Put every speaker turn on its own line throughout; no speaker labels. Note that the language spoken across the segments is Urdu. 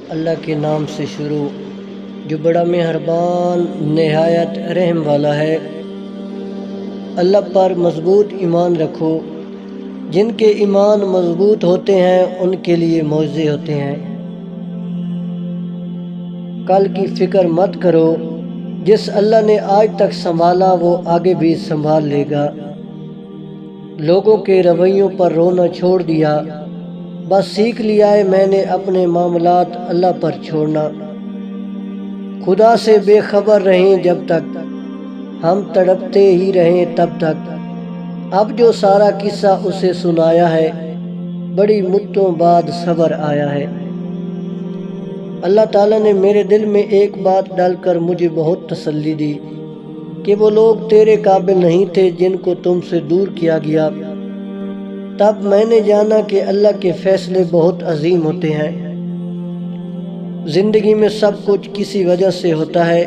اللہ کے نام سے شروع جو بڑا مہربان نہایت رحم والا ہے۔ اللہ پر مضبوط ایمان رکھو، جن کے ایمان مضبوط ہوتے ہیں ان کے لیے معجزے ہوتے ہیں۔ کل کی فکر مت کرو، جس اللہ نے آج تک سنبھالا وہ آگے بھی سنبھال لے گا۔ لوگوں کے رویوں پر رونا چھوڑ دیا، بس سیکھ لیا ہے میں نے اپنے معاملات اللہ پر چھوڑنا۔ خدا سے بے خبر رہیں جب تک، ہم تڑپتے ہی رہیں تب تک۔ اب جو سارا قصہ اسے سنایا ہے، بڑی مدتوں بعد صبر آیا ہے۔ اللہ تعالیٰ نے میرے دل میں ایک بات ڈال کر مجھے بہت تسلی دی کہ وہ لوگ تیرے قابل نہیں تھے جن کو تم سے دور کیا گیا۔ تب میں نے جانا کہ اللہ کے فیصلے بہت عظیم ہوتے ہیں۔ زندگی میں سب کچھ کسی وجہ سے ہوتا ہے۔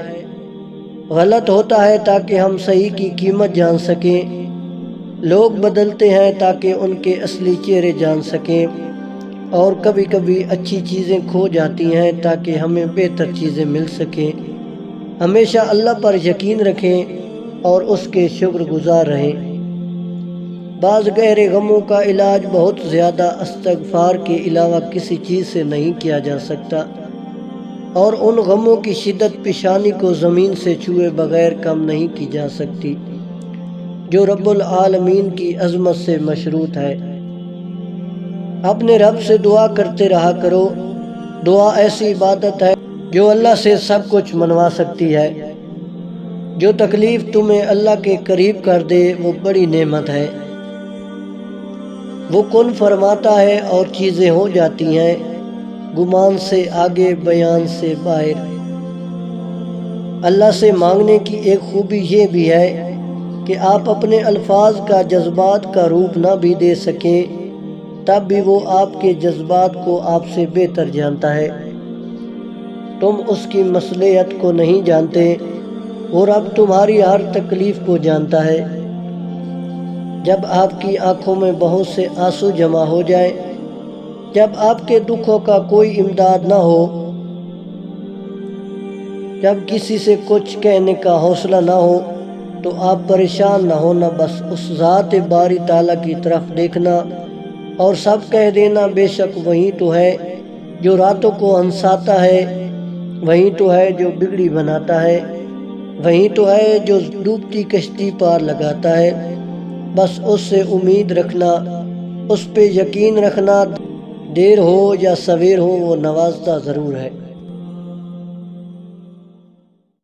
غلط ہوتا ہے تاکہ ہم صحیح کی قیمت جان سکیں۔ لوگ بدلتے ہیں تاکہ ان کے اصلی چہرے جان سکیں، اور کبھی کبھی اچھی چیزیں کھو جاتی ہیں تاکہ ہمیں بہتر چیزیں مل سکیں۔ ہمیشہ اللہ پر یقین رکھیں اور اس کے شکر گزار رہیں۔ بعض گہرے غموں کا علاج بہت زیادہ استغفار کے علاوہ کسی چیز سے نہیں کیا جا سکتا، اور ان غموں کی شدت پیشانی کو زمین سے چھوئے بغیر کم نہیں کی جا سکتی، جو رب العالمین کی عظمت سے مشروط ہے۔ اپنے رب سے دعا کرتے رہا کرو۔ دعا ایسی عبادت ہے جو اللہ سے سب کچھ منوا سکتی ہے۔ جو تکلیف تمہیں اللہ کے قریب کر دے وہ بڑی نعمت ہے۔ وہ کن فرماتا ہے اور چیزیں ہو جاتی ہیں، گمان سے آگے بیان سے باہر۔ اللہ سے مانگنے کی ایک خوبی یہ بھی ہے کہ آپ اپنے الفاظ کا جذبات کا روپ نہ بھی دے سکیں، تب بھی وہ آپ کے جذبات کو آپ سے بہتر جانتا ہے۔ تم اس کی مصلحت کو نہیں جانتے، وہ رب تمہاری ہر تکلیف کو جانتا ہے۔ جب آپ کی آنکھوں میں بہت سے آنسو جمع ہو جائیں، جب آپ کے دکھوں کا کوئی امداد نہ ہو، جب کسی سے کچھ کہنے کا حوصلہ نہ ہو، تو آپ پریشان نہ ہونا، بس اس ذات باری تعالیٰ کی طرف دیکھنا اور سب کہہ دینا بے شک وہی تو ہے جو راتوں کو ہنساتا ہے، وہی تو ہے جو بگڑی بناتا ہے، وہی تو ہے جو ڈوبتی کشتی پار لگاتا ہے۔ بس اس سے امید رکھنا، اس پہ یقین رکھنا، دیر ہو یا سویر ہو وہ نوازتا ضرور ہے۔